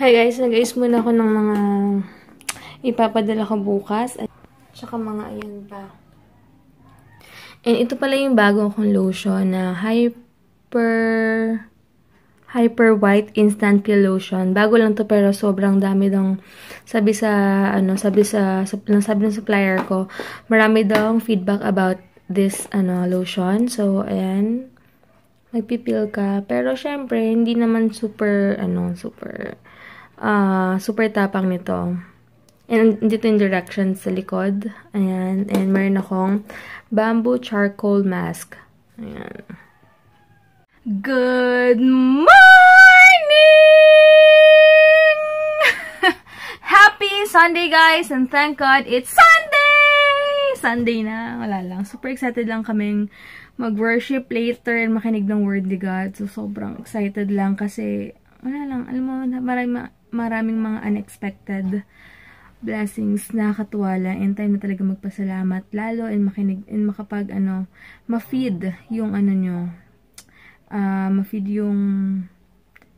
Hi guys, nag-ayos muna ako ng mga ipapadala ko bukas. At saka mga ayan pa. And ito pala yung bago kong lotion na Hyper White Instant Peel Lotion. Bago lang to pero sobrang dami daw sabi ng supplier ko. Marami daw feedback about this lotion. So ayan, magpipil ka. Pero syempre, hindi naman super tapang nito. And dito yung directions sa likod. Ayan. And meron akong bamboo charcoal mask. Ayan. Good morning! Happy Sunday, guys! And thank God it's Sunday! Sunday na. Wala lang. Super excited lang kaming mag-worship later and makinig ng word ni God. So, sobrang excited lang kasi wala lang. Alam mo, maraming mga unexpected blessings na nakakatuwa lang. And time na talaga magpasalamat. Lalo and makinig and makapag ma-feed yung nyo. Ma-feed yung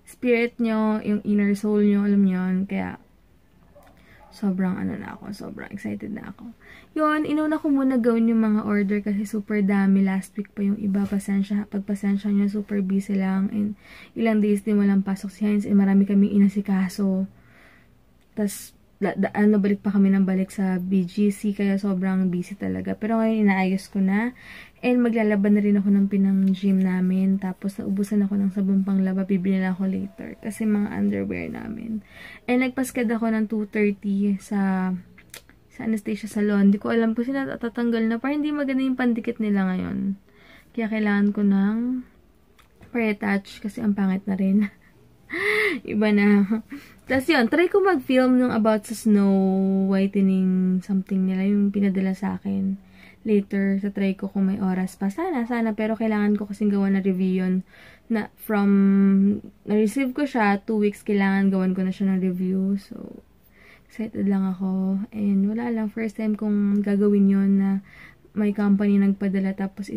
spirit nyo, yung inner soul nyo, alam nyo yun. Kaya, sobrang sobrang excited na ako. Yun, inuna ko muna gawin yung mga order kasi super dami. Last week pa yung iba, pagpasensya nyo, super busy lang. And ilang days din walang pasok si Heinz and marami kaming inasikaso. Tapos, balik pa kami ng balik sa BGC, kaya sobrang busy talaga. Pero ngayon, inaayos ko na. And maglalaban na rin ako ng pinang gym namin. Tapos, naubusan ako ng sabong panglaba. Bibili na ako later. Kasi mga underwear namin. And nagpaskad ako ng 2:30 sa Anastasia Salon. Hindi ko alam kung sila tatanggal na. Parang hindi maganda yung pandikit nila ngayon. Kaya kailangan ko ng pre-attach kasi ang pangit na rin. Iba na. Tapos yun, try ko mag-film nung about sa snow whitening something nila. Yung pinadala sa akin. Later, sa try ko kung may oras pa. Sana. Pero kailangan ko kasing gawa na review yun. Na na-receive ko siya, 2 weeks kailangan gawan ko na siya ng review. So, excited lang ako. And wala lang, first time kong gagawin yun na may company nagpadala tapos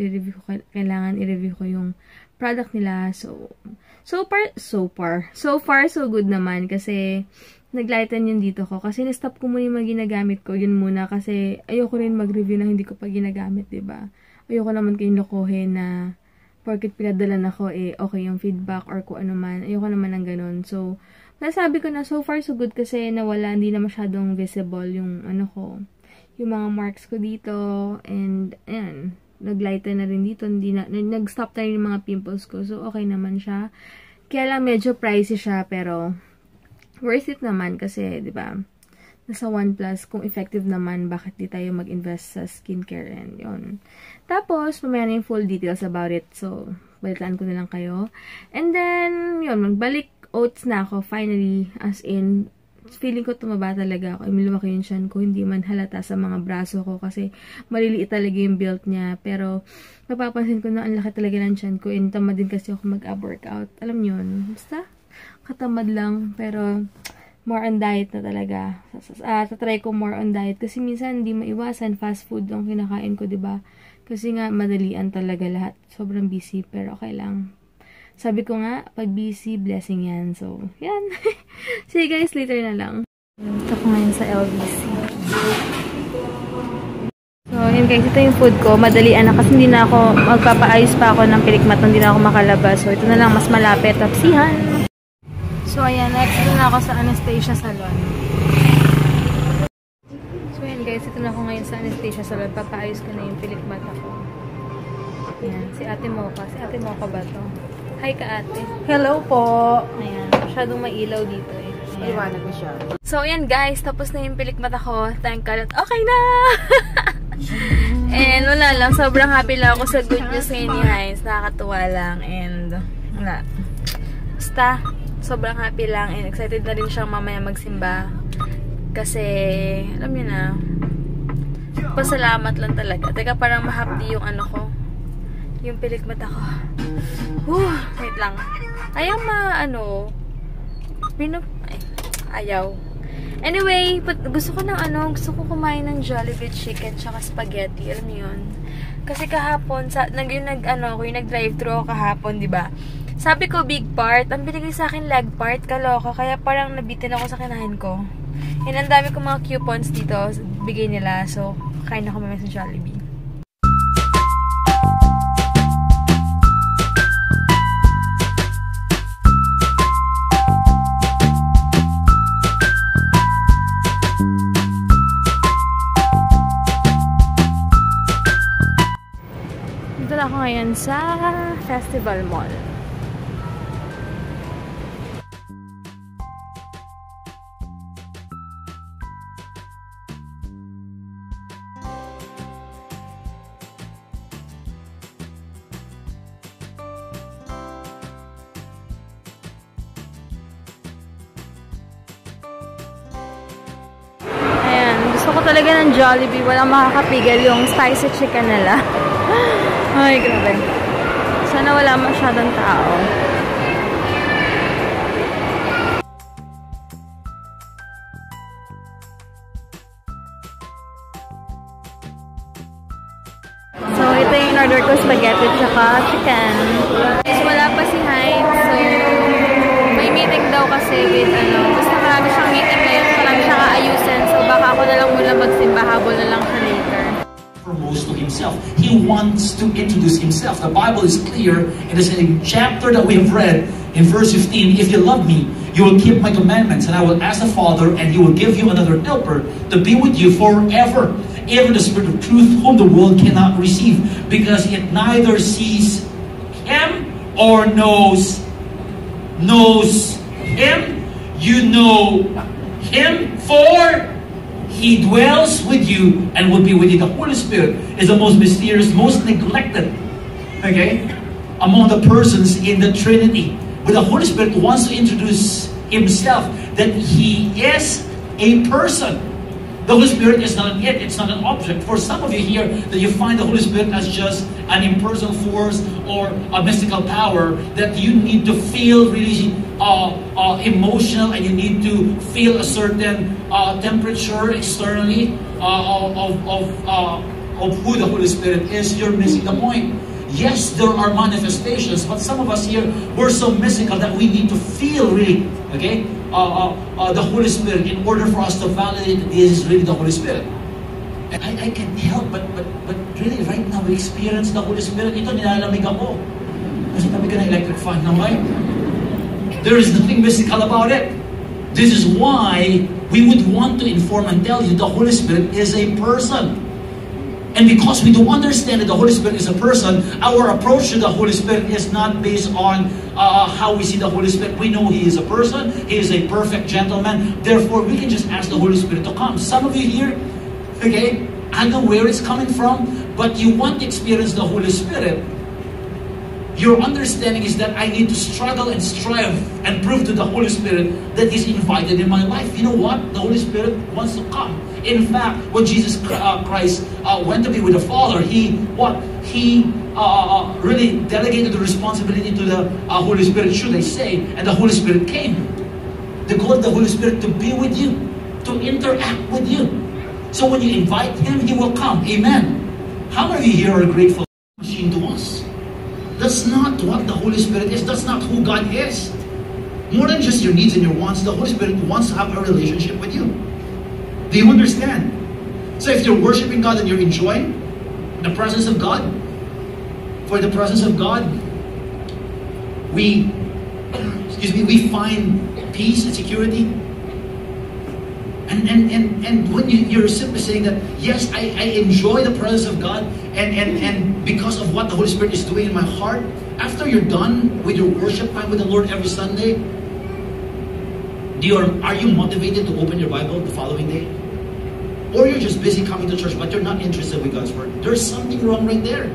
kailangan i-review ko yung product nila. So far, so good naman kasi naglighten yun dito ko. Kasi na-stop ko muna yung mga ginagamit ko. Yun muna kasi ayoko rin mag-review na hindi ko pa ginagamit, diba? Ayoko naman kayong lokohin na porket pinadalan ako, okay yung feedback or kung ano man. Ayoko naman ng ganun. So, nasabi ko na so far so good kasi nawala, hindi na masyadong visible yung yung mga marks ko dito. And, ayan, naglighten na rin dito. Nag-stop na rin yung mga pimples ko. So, okay naman siya. Kaya lang medyo pricey siya, pero worth it naman kasi, di ba? Nasa OnePlus, kung effective naman, bakit di tayo mag-invest sa skincare and yun. Tapos, mamaya na yung full details about it. So, balitaan ko na lang kayo. And then, yun, magbalik oats na ako, finally, as in, feeling ko tumaba talaga ako. Lumaki yung tiyan ko. Hindi man halata sa mga braso ko kasi maliliit talaga yung build niya. Pero, napapansin ko na ang laki talaga ng tiyan ko. And tamad din kasi ako mag-ab workout. Alam nyo yun. Basta, katamad lang. Pero, more on diet na talaga. Tatry ko more on diet. Kasi minsan, hindi maiwasan. Fast food ang kinakain ko, diba? Kasi nga, madalian talaga lahat. Sobrang busy. Pero, okay lang. Sabi ko nga, pag busy, blessing yan. So, yan. See you guys later na lang. Ito ko ngayon sa LBC. So, yun guys. Ito yung food ko. Madalian na kasi hindi na ako, magpapaayos pa ako ng pilikmat. Hindi na ako makalabas. So, ito na lang mas malapit. Tapsihan. So, ayan. Next na ako sa Anastasia Salon. So, ayan guys. Ito na ako ngayon sa Anastasia Salon. Papaayos ko na yung pilikmat ako. Ayan. Si Ate Mocha. Si Ate Mocha ba to? Hi ka ate. Hello po. Ayan. Masyadong mailaw dito eh. Iwanan ko siya. So, ayan guys. Tapos na yung pilikmat ako. Thank God. Okay na! And wala lang. Sobrang happy lang ako sa good news ni Heinz. Nakakatuwa lang. And wala. Basta, sobrang happy lang. And excited na rin siyang mamaya magsimba. Kasi, alam niyo na, pasalamat lang talaga. Teka, parang mahapdi yung ko. Yung pilikmat ako. Wait lang. Ayaw ayaw. Anyway, gusto ko kumain ng Jollibee chicken tsaka spaghetti. Alam mo yun? Kasi kahapon, yung nag-drive-thru ako kahapon, diba? Sabi ko big part, ang binigay sa akin leg part, kaloka. Kaya parang nabitin ako sa kinahin ko. And ang dami kong mga coupons dito, bigay nila. So, kain ako mamaya sa Jollibee. Dito na ako ngayon sa Festival Mall. Gusto ko talaga ng Jollibee. Walang makakapigil yung spicy chicken nila. Ay, grabe. Sana wala masyadong tao. So, ito yung in-order ko, spaghetti tsaka chicken. Guys, wala pa si Heinz. So, may meeting daw kasi with basta marami siyang meeting ngayon. Marami siyang aayusin. So, baka ako na lang muna magsimba. Habol na lang siya later. To himself. He wants to introduce himself. The Bible is clear in the same chapter that we have read in verse 15. If you love me, you will keep my commandments, and I will ask the Father, and he will give you another helper to be with you forever. Even the Spirit of truth, whom the world cannot receive, because it neither sees him or knows him. You know him, for he dwells with you and will be with you. The Holy Spirit is the most mysterious, most neglected, okay, among the persons in the Trinity. But the Holy Spirit wants to introduce himself, that he is a person. The Holy Spirit is not an it, it's not an object. For some of you here, that you find the Holy Spirit as just an impersonal force or a mystical power that you need to feel really emotional, and you need to feel a certain temperature externally of who the Holy Spirit is. You're missing the point. Yes, there are manifestations, but some of us here, we're so mystical that we need to feel really, okay, the Holy Spirit in order for us to validate that this is really the Holy Spirit. And I can't help but really right now we experience the Holy Spirit. Ito, nilalamig ako. Kasi tabi ka ng electric fan, okay? There is nothing mystical about it. This is why we would want to inform and tell you the Holy Spirit is a person. And because we do understand that the Holy Spirit is a person, our approach to the Holy Spirit is not based on how we see the Holy Spirit. We know He is a person. He is a perfect gentleman. Therefore, we can just ask the Holy Spirit to come. Some of you here, okay, I know where it's coming from, but you want to experience the Holy Spirit. Your understanding is that I need to struggle and strive and prove to the Holy Spirit that He's invited in my life. You know what? The Holy Spirit wants to come. In fact, when Jesus Christ went to be with the Father, He really delegated the responsibility to the Holy Spirit, should I say, and the Holy Spirit came. The goal of the Holy Spirit to be with you, to interact with you. So when you invite Him, He will come. Amen. How many of you here are grateful machine to us? That's not what the Holy Spirit is. That's not who God is. More than just your needs and your wants, the Holy Spirit wants to have a relationship with you. Do you understand? So if you're worshiping God and you're enjoying the presence of God, for the presence of God, we find peace and security. And when you're simply saying that, yes, I enjoy the presence of God, and because of what the Holy Spirit is doing in my heart, after you're done with your worship time with the Lord every Sunday, are you motivated to open your Bible the following day? Or you're just busy coming to church, but you're not interested with God's Word? There's something wrong right there.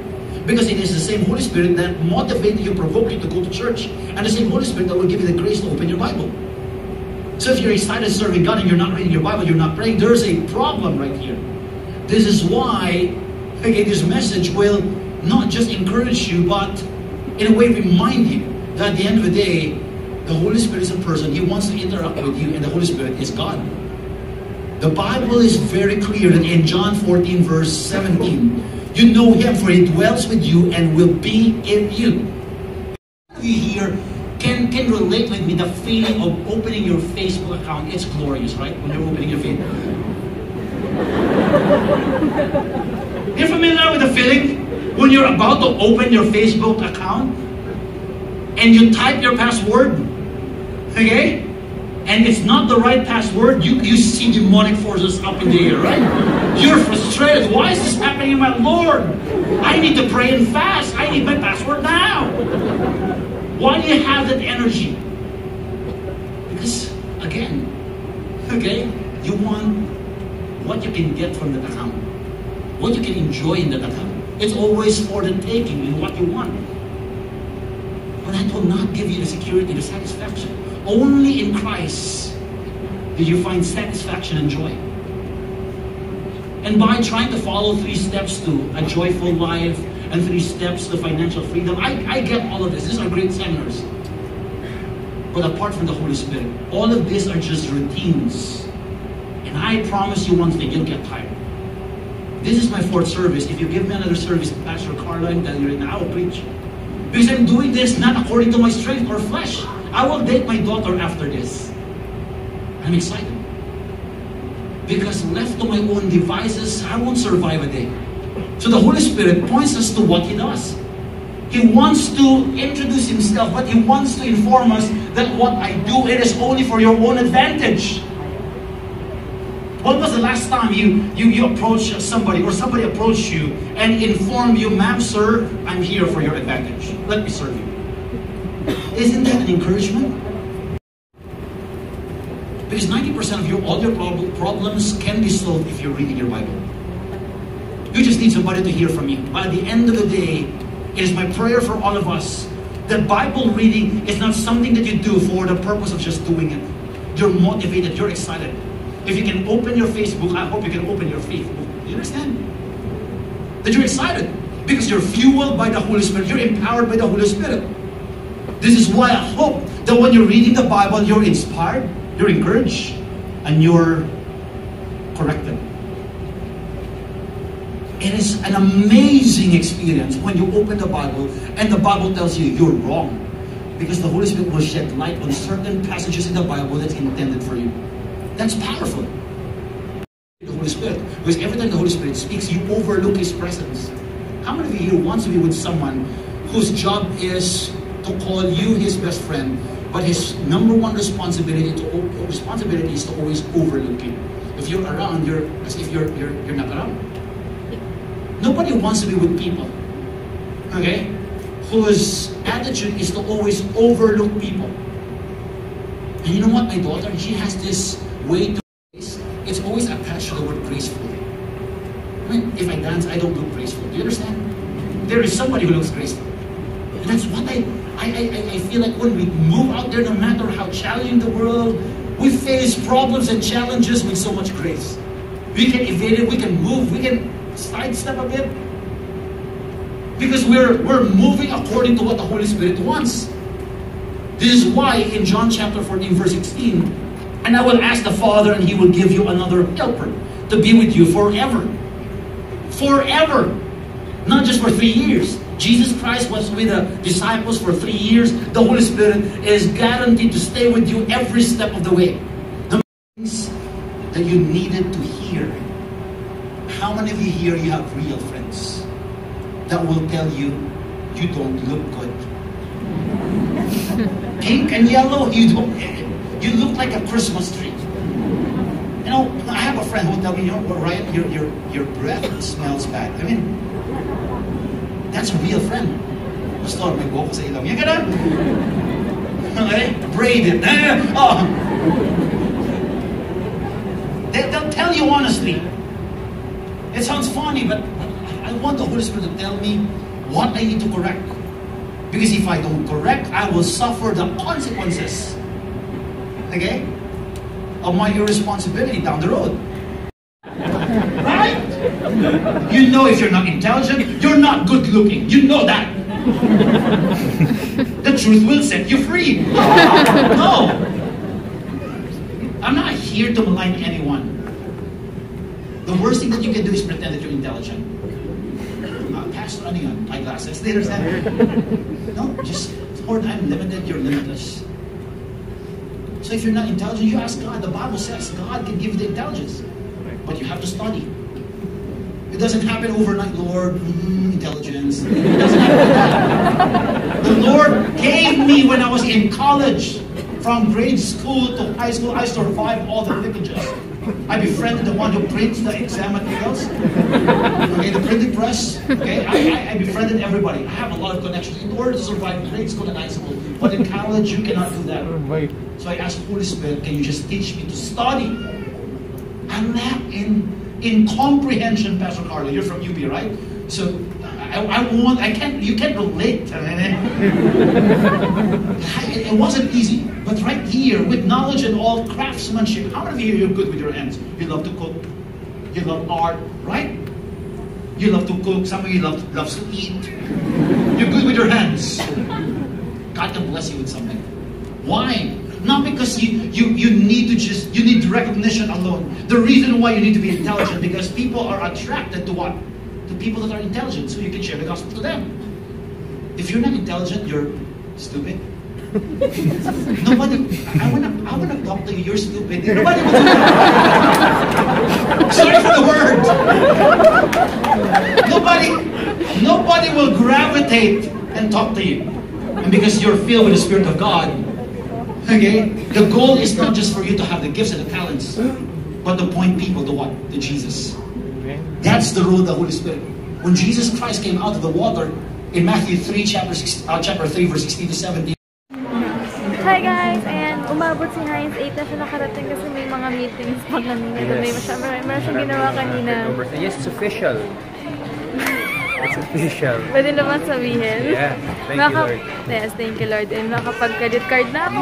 Because it is the same Holy Spirit that motivated you, provoked you to go to church, and the same Holy Spirit that will give you the grace to open your Bible. So if you're excited serving God and you're not reading your Bible, you're not praying, there's a problem right here. This is why, okay, this message will not just encourage you, but in a way remind you that at the end of the day, the Holy Spirit is a person. He wants to interact with you, and the Holy Spirit is God. The Bible is very clear that in John 14 verse 17, you know Him, for He dwells with you and will be in you. you here can relate with me the feeling of opening your Facebook account? It's glorious, right? When you're opening your Facebook. You're familiar with the feeling when you're about to open your Facebook account and you type your password, okay? And it's not the right password. You see demonic forces up in the air, right? You're frustrated. Why is this happening, my Lord? I need to pray and fast. I need my password now. Why do you have that energy? Because, again, okay, you want what you can get from that account, what you can enjoy in that account. It's always for the taking in what you want. But that will not give you the security, the satisfaction. Only in Christ do you find satisfaction and joy. And by trying to follow 3 steps to a joyful life and 3 steps to financial freedom, I get all of this. These are great seminars. But apart from the Holy Spirit, all of these are just routines. And I promise you one thing, you'll get tired. This is my 4th service. If you give me another service, Pastor Carla, I'm telling you right now, I will preach. Because I'm doing this not according to my strength or flesh. I will date my daughter after this. I'm excited. Because left to my own devices, I won't survive a day. So the Holy Spirit points us to what He does. He wants to introduce Himself, but He wants to inform us that what I do, it is only for your own advantage. When was the last time you approached somebody or somebody approached you and informed you, ma'am, sir, I'm here for your advantage. Let me serve you. Isn't that an encouragement? Because 90% of all your problems can be solved if you're reading your Bible. You just need somebody to hear from you. But at the end of the day, it is my prayer for all of us that Bible reading is not something that you do for the purpose of just doing it. You're motivated, you're excited. If you can open your Facebook, I hope you can open your Facebook. Do you understand? That you're excited because you're fueled by the Holy Spirit. You're empowered by the Holy Spirit. This is why I hope that when you're reading the Bible, you're inspired, you're encouraged, and you're corrected. It is an amazing experience when you open the Bible and the Bible tells you you're wrong. Because the Holy Spirit will shed light on certain passages in the Bible that's intended for you. That's powerful. The Holy Spirit. Because every time the Holy Spirit speaks, you overlook His presence. How many of you here wants to be with someone whose job is to call you his best friend, but his number one responsibility is to always overlook you? If you're around, you're as if you're not around. Nobody wants to be with people, okay, whose attitude is to always overlook people. And you know what, my daughter, she has this way to grace. It's always attached to the word graceful. I mean, if I dance, I don't look graceful. Do you understand? There is somebody who looks graceful. And that's what I feel like when we move out there, no matter how challenging the world, we face problems and challenges with so much grace. We can evade it, we can move, we can sidestep a bit. Because we're moving according to what the Holy Spirit wants. This is why in John chapter 14, verse 16, and I will ask the Father, and He will give you another helper to be with you forever. Forever. Not just for 3 years. Jesus Christ was with the disciples for 3 years. The Holy Spirit is guaranteed to stay with you every step of the way. The things that you needed to hear. How many of you here, you have real friends that will tell you, you don't look good. Pink and yellow, you look like a Christmas tree. You know, I have a friend who will tell me, you know, Ryan, your breath smells bad. I mean, that's a real friend. Pastor, may buhok ko sa ilaw. Yan ka na? Okay? Braided. Oh. They'll tell you honestly. It sounds funny, but I want the Holy Spirit to tell me what I need to correct. Because if I don't correct, I will suffer the consequences, okay, of my irresponsibility down the road. Right? You know, if you're not intelligent, you're not good looking. You know that. The truth will set you free. No. I'm not here to malign anyone. The worst thing that you can do is pretend that you're intelligent. Pastor, ano yun? Eyeglasses. They understand? No, just Lord, I'm limited, you're limitless. So if you're not intelligent, you ask God. The Bible says God can give you the intelligence. But you have to study. It doesn't happen overnight, Lord, intelligence. It doesn't happen like that. The Lord gave me when I was in college. From grade school to high school, I survived all the linkages. I befriended the one who prints the exam materials. Okay, the printing press. Okay, I befriended everybody. I have a lot of connections in order to survive grade school and high school. But in college, you cannot do that. So I asked the Holy Spirit, can you just teach me to study? I'm not in comprehension, Pastor Carlo. You're from UP, right? So you can't relate. It wasn't easy. But right here, with knowledge and all craftsmanship, how many of you you're good with your hands? You love to cook. You love art, right? You love to cook. Some of you love to eat. You're good with your hands. God can bless you with something. Why? Not because you need recognition alone. The reason why you need to be intelligent, because people are attracted to what? To people that are intelligent, so you can share the gospel to them. If you're not intelligent, you're stupid. Nobody, I wanna talk to you, you're stupid. Nobody will do that. Sorry for the word. Nobody will gravitate and talk to you. And because you're filled with the Spirit of God, okay, the goal is not just for you to have the gifts and the talents, but to point people to what? To Jesus. That's the role of the Holy Spirit. When Jesus Christ came out of the water, in Matthew 3, chapter 3, verse 16 to 17. Hi guys! And umabot si Heinz 8 na siya nakarating kasi may mga meetings pa kanina. Yes. May siyang ginawa kanina. Yes, it's official. It's official. Pwede naman sabihin. Yeah. Thank you, Lord. Yes, thank you, Lord. And makapag-credit card na ako.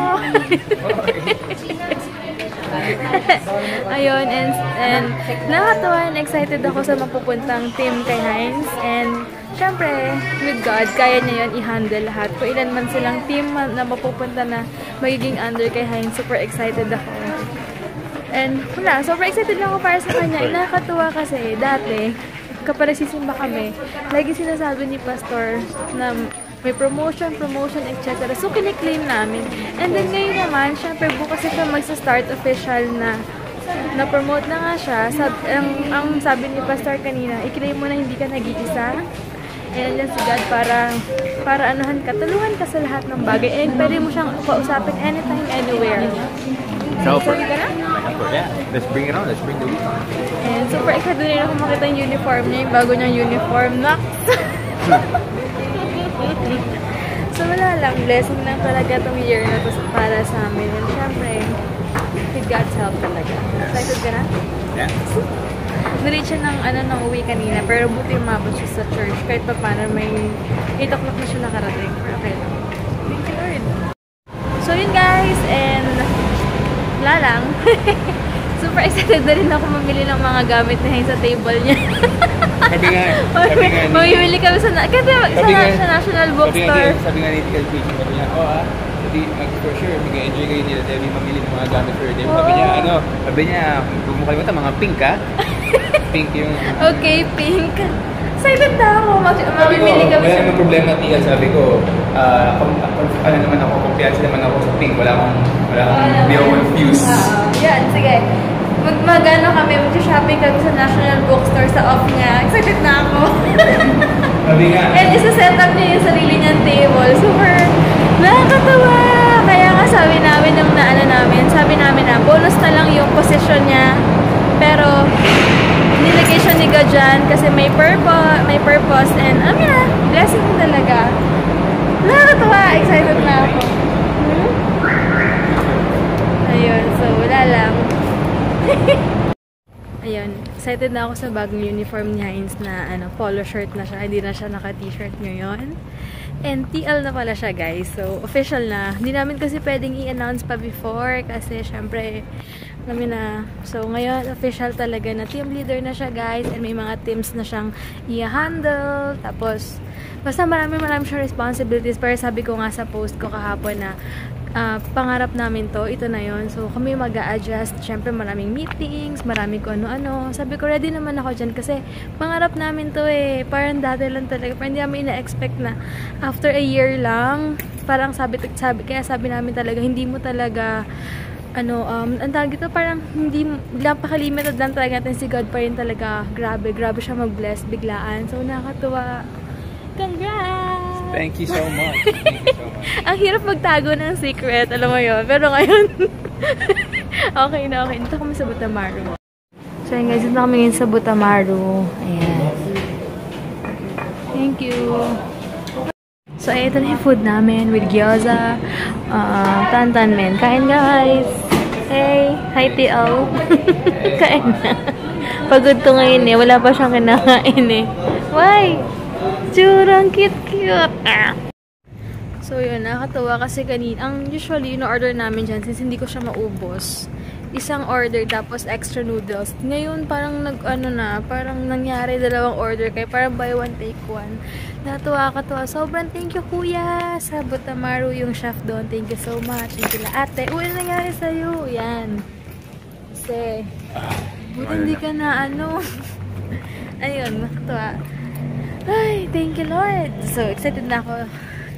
Ayun, and nakatawa and excited ako sa mapupuntang team kay Heinz. And syempre, with God, kaya niya yun i-handle lahat. Kung ilan man silang team na mapupunta na magiging under kay Heinz, super excited ako. And wala, super excited lang ako para sa kanya. Nakakatuwa kasi dati, kapag nagsisimba kami, lagi sinasabi ni Pastor na may promotion, etc. So, kiniklaim namin. And then, ngayon naman, syempre, bukas siya magsa-start official na promote na nga siya. Ang sabi ni Pastor kanina, i-claim mo na hindi ka nag-iisa. And then si God para anuhan ka, tulungan ka sa lahat ng bagay. And pwede mo siyang kausapin anytime, anywhere. So, yeah, let's bring it on. Let's bring the week on. And super excited rin ako makita yung uniform niya, yung bago niyang uniform. So wala lang, blessing lang talaga itong year na to para sa amin. And syempre, with God's help talaga. Excited ka na? Yeah. Nalit siya ng uwi kanina, pero buti umabot siya sa church. Kahit pa paano may 8 o'clock na siya nakarating. Pero okay lang. Thank you, Lord. So yun guys, and wala lang. Super excited na rin ako mamili ng mga gamit na sa table niya. Sabi nga. Mamimili kami sa National Bookstore. Sabi nga ni Tika Preaching, sabi niya, for sure, mag-enjoy kayo nila Debbie mamili ng mga gamit for them. Sabi niya, kung mo kalimutan, mga pink ha? Pink yung... Okay, pink. Excited na ako. Mamimili kami sa... May problema, Tia, sabi ko, naman ako, kumpiyansa naman ako sa pink. Wala akong hindi ako confused. Yan, sige. Mag-shopping kami sa National Bookstore sa off niya. Excited na ako. Sabi nga. And isa-set up niya yung sarili niyang table. Super nakakatawa. Kaya nga sabi namin na bonus na lang yung position niya. Pero nilagay siya ni God dyan kasi may purpose and blessing talaga. Nakakatawa. Excited na ako. Ayun, so wala lang. Ayun, excited na ako sa bagong uniform ni Heinz na polo shirt na siya. Hindi na siya naka-t-shirt ngayon. And TL na pala siya, guys. So, official na. Hindi namin kasi pwedeng i-announce pa before kasi syempre kami na. So, ngayon, official talaga na team leader na siya, guys. And may mga teams na siyang i-handle. Tapos, basta marami siyang responsibilities. Pero sabi ko nga sa post ko kahapon na pangarap namin to, ito na yon. So kami mag-a-adjust, syempre maraming meetings, marami ko ano-ano. Sabi ko ready naman ako dyan kasi pangarap namin to parang dati lang talaga, parang hindi namin ina-expect na after a year lang parang kaya sabi namin talaga, hindi mo talaga, ang tawag ito, parang hindi, napaka-limited lang talaga natin si God pa rin talaga. Grabe siya mag-bless biglaan. So, nakakatuwa. Congrats! Thank you so much. Thank you so much. Ang hirap magtago ng secret, alam mo yun. Pero ngayon, okay na okay. Dito kami sa Butamaru. So, yun guys, dito kami ngayon sa Butamaru. Ayan. Thank you. So, ito na yung food namin with gyoza, tantan men. Kain guys! Hey! Hi TL! Kain na. Pagod to ngayon eh. Wala pa siyang kinakain eh. Why? Churang cute-cute! So, yun. Nakakatawa kasi kanina. Usually, order namin dyan since hindi ko siya maubos. Isang order tapos extra noodles. Ngayon parang parang nangyari dalawang order kaya parang buy one take one. Natuwa. Sobrang thank you kuya sa Butamaru, yung chef doon. Thank you so much. Thank you ate. Uy, nangyari sa'yo. Yan. Kasi buti hindi ka na ayun, nakatuwa. Ay, thank you Lord. So excited na ako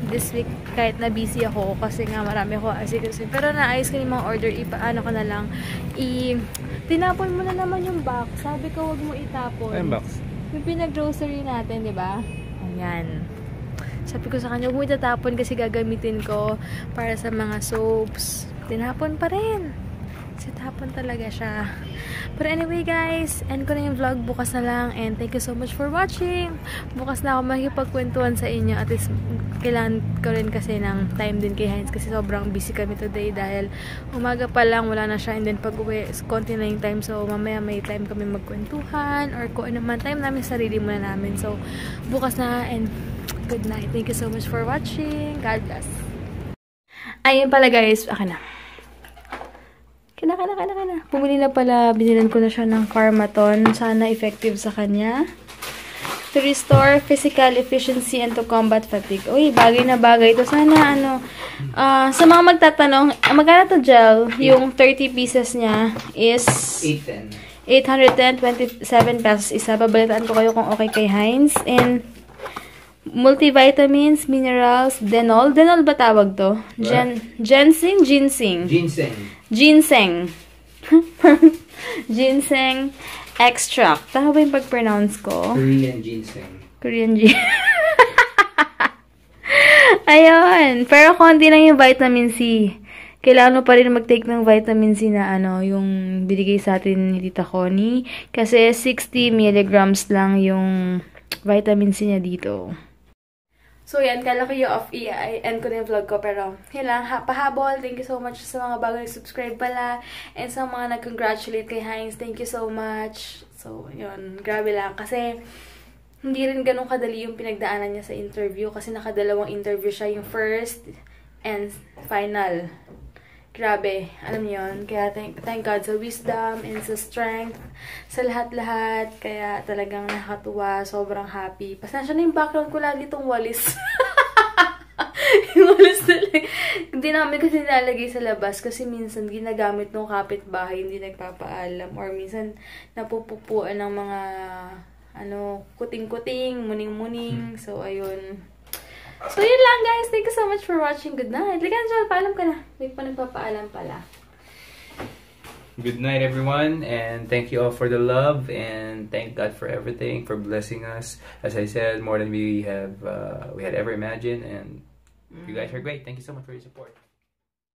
this week kahit na busy ako kasi nga marami ako asikasin. Pero naayos ko yung mga order, ko na lang. Tinapon mo na naman yung box. Sabi ko, wag mo itapon. Ano box? Yung pinag-grocery natin, di ba? Ayan. Sabi ko sa kanya, huwag mo itatapon kasi gagamitin ko para sa mga soaps. Tinapon pa rin. Kasi tapon talaga siya. But anyway guys, end ko na yung vlog. Bukas na lang. And thank you so much for watching. Bukas na ako makikipagkwentuhan sa inyo. At least, kailangan ko rin kasi ng time din kay Heinz. Kasi sobrang busy kami today. Dahil umaga pa lang, wala na siya. And then pag uwi, konti na yung time. So, mamaya may time kami magkwentuhan. Or kung ano man, time namin, sarili muna namin. So, bukas na. And good night. Thank you so much for watching. God bless. Ayun pala guys. Akin na. Kina. Bumili na pala, binilan ko na siya ng Karmaton. Sana effective sa kanya. To restore physical efficiency and to combat fatigue. Uy, bagay na bagay ito. Sana sa mga magtatanong, magkano to gel? Yung 30 pieces niya is 810, 27 pesos isa. Babalitaan ko kayo kung okay kay Heinz. And multivitamins, minerals, Denol. Denol ba tawag to? Ginseng. Ginseng extract. Tama ba yung pag-pronounce ko? Korean ginseng. Ayun. Pero konti lang yung vitamin C. Kailangan mo pa rin mag-take ng vitamin C na yung binigay sa atin ni Tita Connie. Kasi 60 milligrams lang yung vitamin C niya dito. So, yan. Kala ko yung end ko na yung vlog ko. Pero, yun lang. Pahabol. Thank you so much sa mga bago nag-subscribe pala. And sa mga nag-congratulate kay Heinz. Thank you so much. So, yun. Grabe lang. Kasi, hindi rin ganun kadali yung pinagdaanan niya sa interview. Kasi nakadalawang interview siya. Yung first and final. Grabe. Alam niyo yun. Kaya, thank God sa wisdom and sa strength. Sa lahat-lahat. Kaya, talagang nakakatuwa. Sobrang happy. Pasensya na yung background ko lagi itong walis. Yung walis talaga. Hindi namin kasi nilalagay sa labas. Kasi minsan, ginagamit ng kapitbahay. Hindi nagpapaalam. Or minsan, napupupuan ng mga kuting-kuting, muning-muning. So, ayun. So, yun lang guys. Thank you so much for watching. Good night. Ligan dyan, paalam ka na. May pa nagpapaalam pala. Good night everyone, and thank you all for the love, and thank God for everything, for blessing us. As I said, more than we had ever imagined, and you guys are great. Thank you so much for your support.